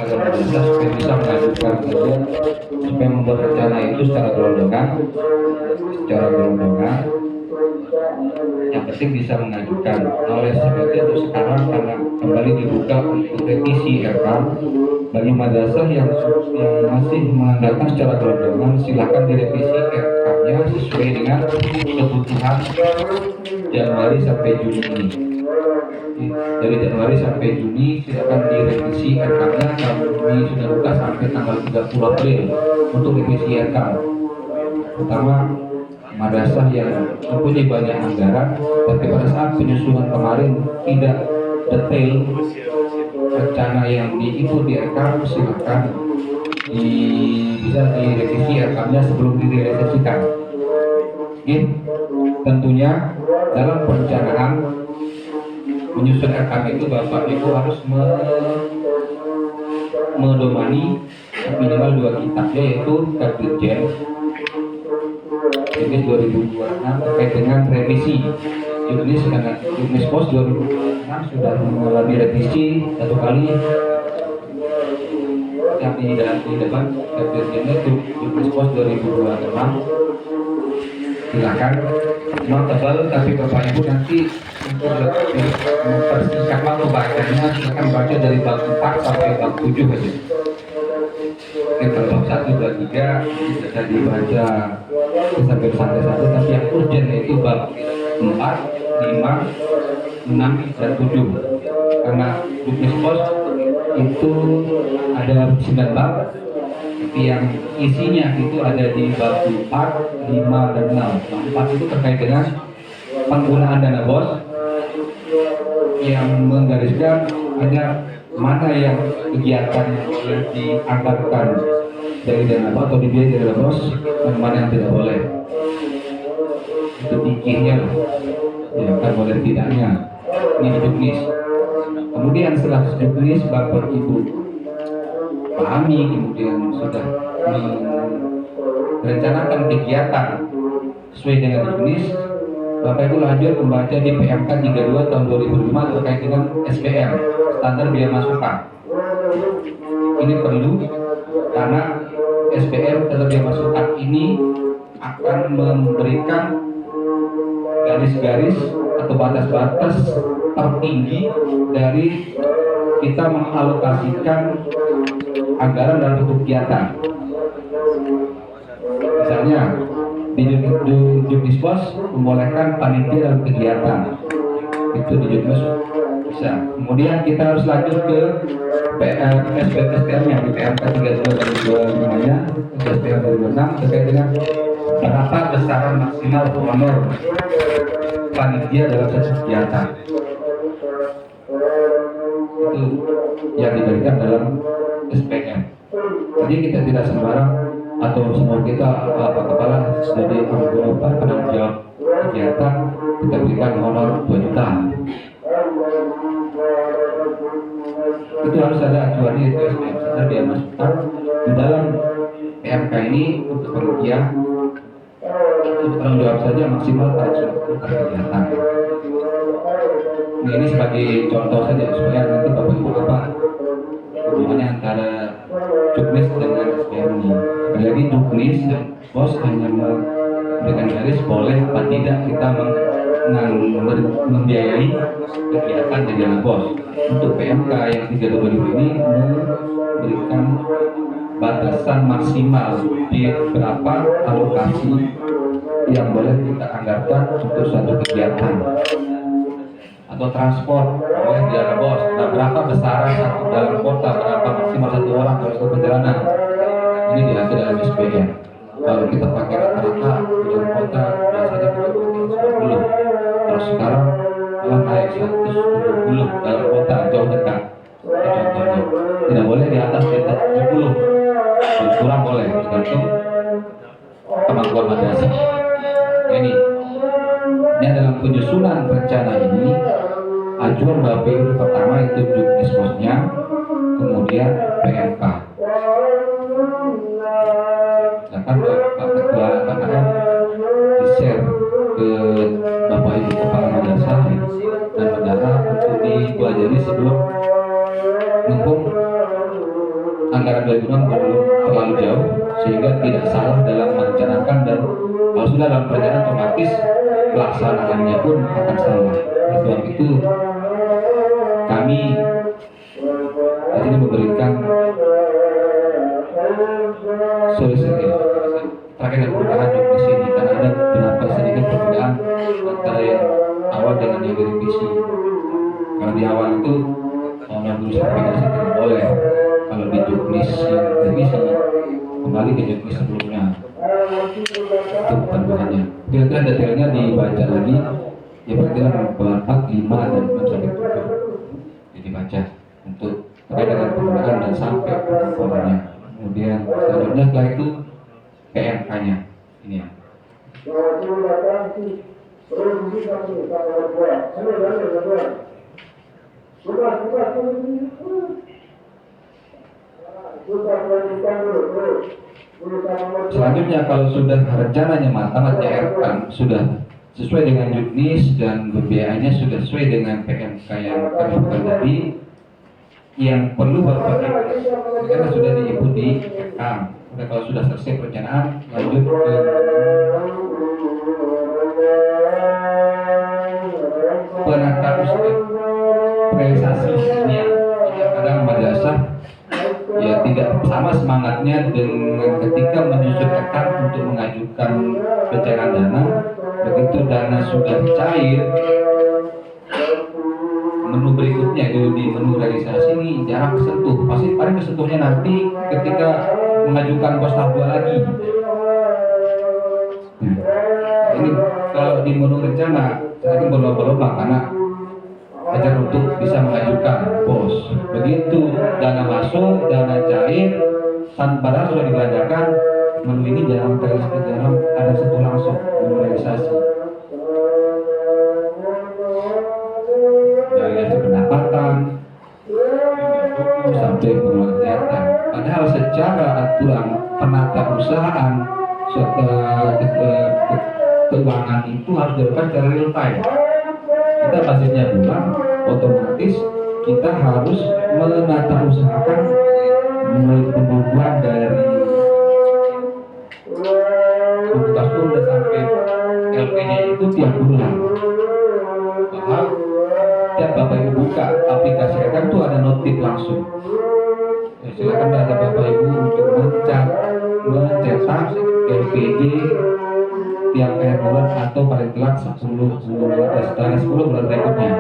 agar madrasah supaya bisa mengajukan saja supaya membuat rencana itu secara gelondongan yang penting bisa mengajukan. Oleh sebab itu sekarang karena kembali dibuka untuk revisi RK bagi madrasah yang masih mengandalkan secara gelondongan, silakan direvisi RK-nya sesuai dengan kebutuhan Januari sampai Juni ini. Dari Januari sampai Juni silakan direvisi RK-nya. Kami sudah buka sampai tanggal 30 April untuk revisi RK. Pertama, madrasah yang mempunyai banyak anggaran, tapi pada saat penyusunan kemarin tidak detail rencana yang diikuti RK, silakan bisa direvisi RK-nya sebelum direalisasikan. Tentunya dalam perencanaan menyusun RK itu Bapak Ibu harus medomani minimal 2 kitab, yaitu Kabirjen Juknis 2026 terkait dengan revisi Juknis Pos 2026 sudah mengalami revisi 1 kali. Yang di depan Kabirjennya itu Juknis Pos 2026. Silakan, memang tebal tapi Bapak Ibu nanti untuk lebih mempersingkat waktu bacanya silakan baca dari bab 4 sampai bab 7 aja. Kita bab 1, 2, 3 bisa dibaca sampai santai saja, tapi yang urgent itu bab 4, 5, 6, dan 7 karena Juknis Pos itu ada 9 bab, tapi yang isinya itu ada di bab 4, 5, dan 6. Bab 4 itu terkait dengan penggunaan dana BOS yang menggariskan ada mana yang kegiatan yang boleh dianggarkan dari dana BOS atau dibiayai dari dana BOS dan mana yang tidak boleh. Itu tingginya, ya kan boleh tidaknya. Ini Juknis. Kemudian setelah Juknis Bapak Ibu pahami, kemudian sudah merencanakan kegiatan sesuai dengan Juknis, Bapak Ibu lanjut membaca di PMK 32 tahun 2005 terkait dengan SPM, standar biaya masukan. Ini perlu karena SPM standar biaya masukan ini akan memberikan garis-garis atau batas-batas tertinggi dari kita mengalokasikan anggaran dalam bentuk kegiatan. Misalnya di Juknis Pos membolehkan panitia dalam kegiatan, itu di Juknis bisa. Kemudian kita harus lanjut ke SPM-nya di PMK 32 nya SPM 2006 terkait dengan berapa besaran maksimal honor panitia dalam satu kegiatan. Itu yang diberikan dalam SPM. Jadi kita tidak sembarang atau semua kita kepala jadi anggota penanggung jawab kegiatan kita berikan honor 2 juta. Itu harus ada acuannya, itu SPM standar biaya masukan di dalam PMK ini untuk panitia. Itu tanggung jawab saja maksimal 150 per kegiatan. Ini sebagai contoh saja supaya nanti Bapak Ibu apa hubungannya antara Juknis dengan SPM ini. Sekali lagi Juknis dan BOS hanya memberikan garis boleh apa tidak kita membiayai kegiatan di dalam BOS. Untuk PMK yang 32.000 ini memberikan batasan maksimal di berapa alokasi yang boleh kita anggarkan untuk suatu kegiatan atau transport boleh di dalam BOS. Nah, berapa besaran satu dalam kota, berapa maksimal 1 orang dalam satu perjalanan, ini diatur dalam SPM. Kalau kita pakai rata-rata di dalam kota biasanya kita pakai 120, kalau sekarang malah naik 170 dalam kota jauh dekat. Contohnya tidak boleh di atas 70, kurang boleh tergantung kemampuan madrasah. Ini dalam penyusunan rencana ini ajuan Bapak Ibu pertama itu Juknis Posnya, kemudian PMK. Silakan Pak Ketua KKN di-share ke Bapak Ibu Kepala Madrasah dan bendahara untuk dipelajari sebelum mumpung anggaran 2006 belum terlalu jauh sehingga tidak salah dalam merencanakan, dan kalau sudah dalam perencanaan otomatis pelaksanaannya pun akan salah. Oleh sebab itu kami di sini memberikan solusi terkait dengan perubahan di sini, karena ada beberapa sedikit perbedaan antara yang awal dengan yang direvisi. Kalau di awal itu menurut sertifikasi tidak boleh, kalau di juknis yang direvisi kembali ke juknis sebelumnya. Itu perbedaan. Kira-kira detailnya dibaca lagi. Ya berarti 4, 5 dan 6 sampai 7. Jadi baca untuk terkait dengan penggunaan dan sampai performanya. Kemudian selanjutnya setelah itu PMK-nya ini ya. Selanjutnya kalau sudah rencananya matang, RK sudah sesuai dengan juknis dan BBA-nya sudah sesuai dengan PMK yang kami bukan tadi, yang perlu Bapak karena sudah diinput di RK. Udah, kalau sudah selesai perencanaan, lanjut ke penata usaha realisasi. Ini yang kadang madrasah ya tidak sama semangatnya dengan ketika menyusun RK untuk mengajukan pencairan dana. Begitu dana sudah cair, menu berikutnya itu di menu realisasi ini jarang kesentuh. Pasti paling kesentuhnya nanti ketika mengajukan pos tahap 2 lagi. Ini kalau di menu rencana saya ini berlomba-lomba karena ajar untuk bisa mengajukan pos. Begitu dana masuk, dana cair, padahal sudah dibelanjakan, menu ini jarang ada sentuh langsung menu realisasi. Dari hasil pendapatan sampai pengeluaran kegiatan. Padahal secara aturan penata usahaan keuangan itu harus dilakukan secara real time. Kita basisnya bulan, otomatis kita harus menata usahakan pembukuan dari tugas udah sampai LP-nya itu tiap bulan. Padahal tiap Bapak Ibu buka aplikasi RK itu ada notif langsung. Ya, silakan ada Bapak Ibu untuk mencetak LPG tiap akhir bulan atau paling telat 10 bulan berikutnya.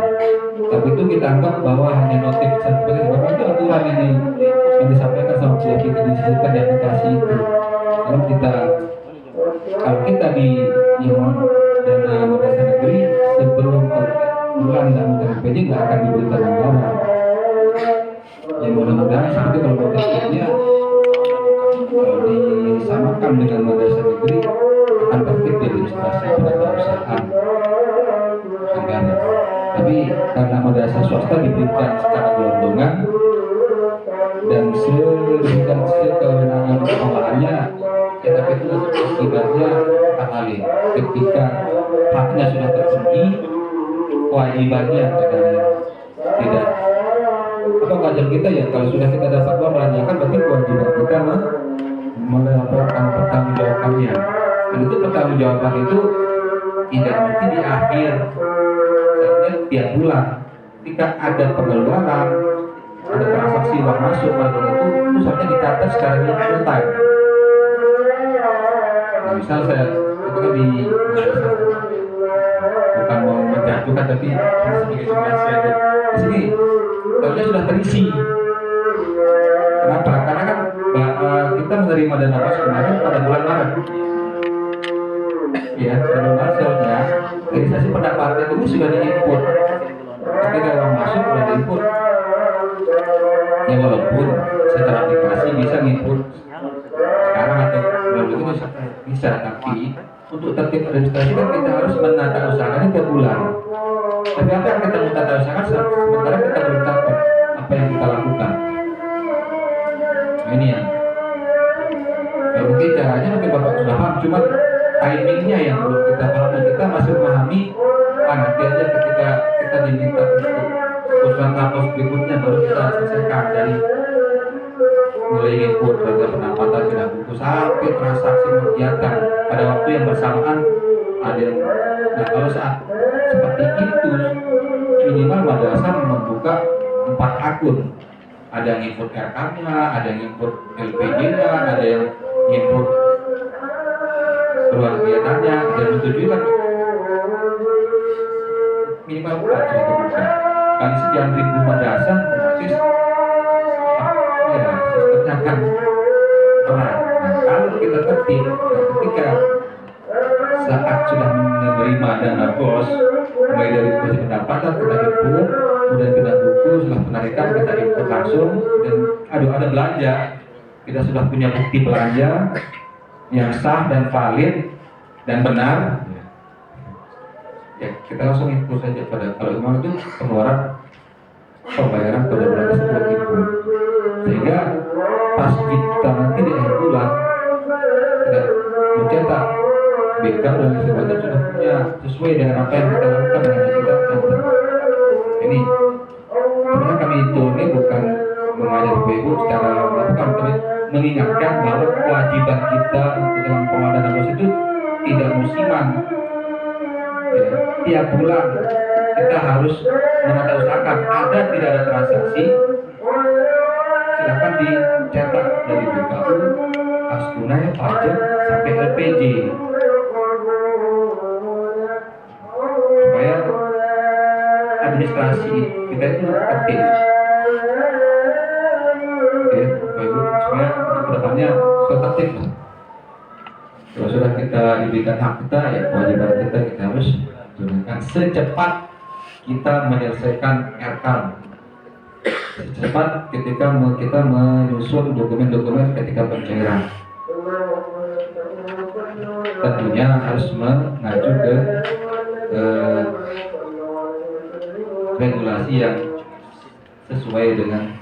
Tapi itu kita anggap bahwa hanya notif sebagai sebab itu aturan ini yang disampaikan sama kita disisipkan di aplikasi itu. Kalau kita di dana madrasah negeri sebelum bulan dan LPG nggak akan diberikan anggaran. Yang mudah-mudahan seperti kalau prakteknya disamakan dengan madrasah negeri akan tertib di administrasi penata usahaan anggaran. Tapi karena madrasah swasta diberikan secara gelondongan dan sedemikian kewenangan pengolahannya, ya tapi itu akibatnya terhalang. Ketika haknya sudah terpenuhi, kewajibannya kadang tidak. Apa kewajiban kita ya? Kalau sudah kita dapat uang belanjakan, berarti kewajiban kita melaporkan pertanggungjawabannya. Dan itu pertanggungjawaban itu tidak mesti di akhir, artinya tiap bulan. Ketika ada pengeluaran, ada transaksi uang masuk, itu seharusnya dicatat secara real time. Nah, misal saya itu kan bukan mau menjatuhkan tapi sebagai simulasi aja. Di sini harusnya sudah terisi. Kenapa? Karena kan kita menerima dana pas kemarin pada bulan Maret. Ya, bulan Maret seharusnya realisasi pendapatan itu sudah diinput. Ketika uang masuk sudah diinput. Ya walaupun secara aplikasi bisa nginput sekarang atau bulan itu bisa, tapi untuk tertib administrasi kan kita harus menata usahakannya tiap bulan. Tapi apa yang kita menata usahakan sementara kita belum catat apa yang kita lakukan. Nah, ini ya. Ya mungkin caranya mungkin Bapak sudah paham, cuma timingnya yang belum kita pahami. Kita masih memahami nanti aja ketika kita diminta untuk usulan kapos berikutnya baru kita selesaikan dari mulai input harga pendapatan pindah buku sampai transaksi kegiatan pada waktu yang bersamaan ada yang, nah kalau saat seperti itu minimal madrasah membuka 4 akun, ada yang input RK-nya, ada yang input LPG-nya, ada yang input ruang kegiatannya, dan menyetujui kan minimal 4 sudah terbuka. Kali sekian ribu madrasah otomatis ya sistemnya akan berat. Nah, kalau kita tertib, nah, ketika saat sudah menerima dana bos, mulai dari posisi pendapatan kita input, kemudian kita buku, setelah penarikan kita input langsung, dan ada belanja, kita sudah punya bukti belanja yang sah dan valid dan benar, ya kita langsung input saja pada kalau memang itu pengeluaran pembayaran pada bulan tersebut input, sehingga pas kita nanti di akhir bulan kita mencetak BK dan sebagainya sudah punya sesuai dengan apa yang kita lakukan dengan yang kita catat. Ini sebenarnya kami itu ini bukan mengajar ibu secara melakukan, tapi mengingatkan bahwa kewajiban kita dalam pengelolaan bos itu tidak musiman. Ya, tiap bulan kita harus menata-usahakan ada tidak ada transaksi, silakan dicetak dari BKU, kas tunai, pajak sampai LPG, supaya administrasi kita itu tertib. Oke, Bapak Ibu, supaya untuk kedepannya tertib lah. Kalau sudah kita diberikan hak kita, ya kewajiban kita harus tunaikan secepat kita menyelesaikan RK, secepat ketika kita menyusun dokumen-dokumen ketika pencairan. Tentunya harus mengacu ke regulasi yang sesuai dengan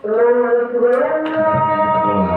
anggaran yang kita kelola.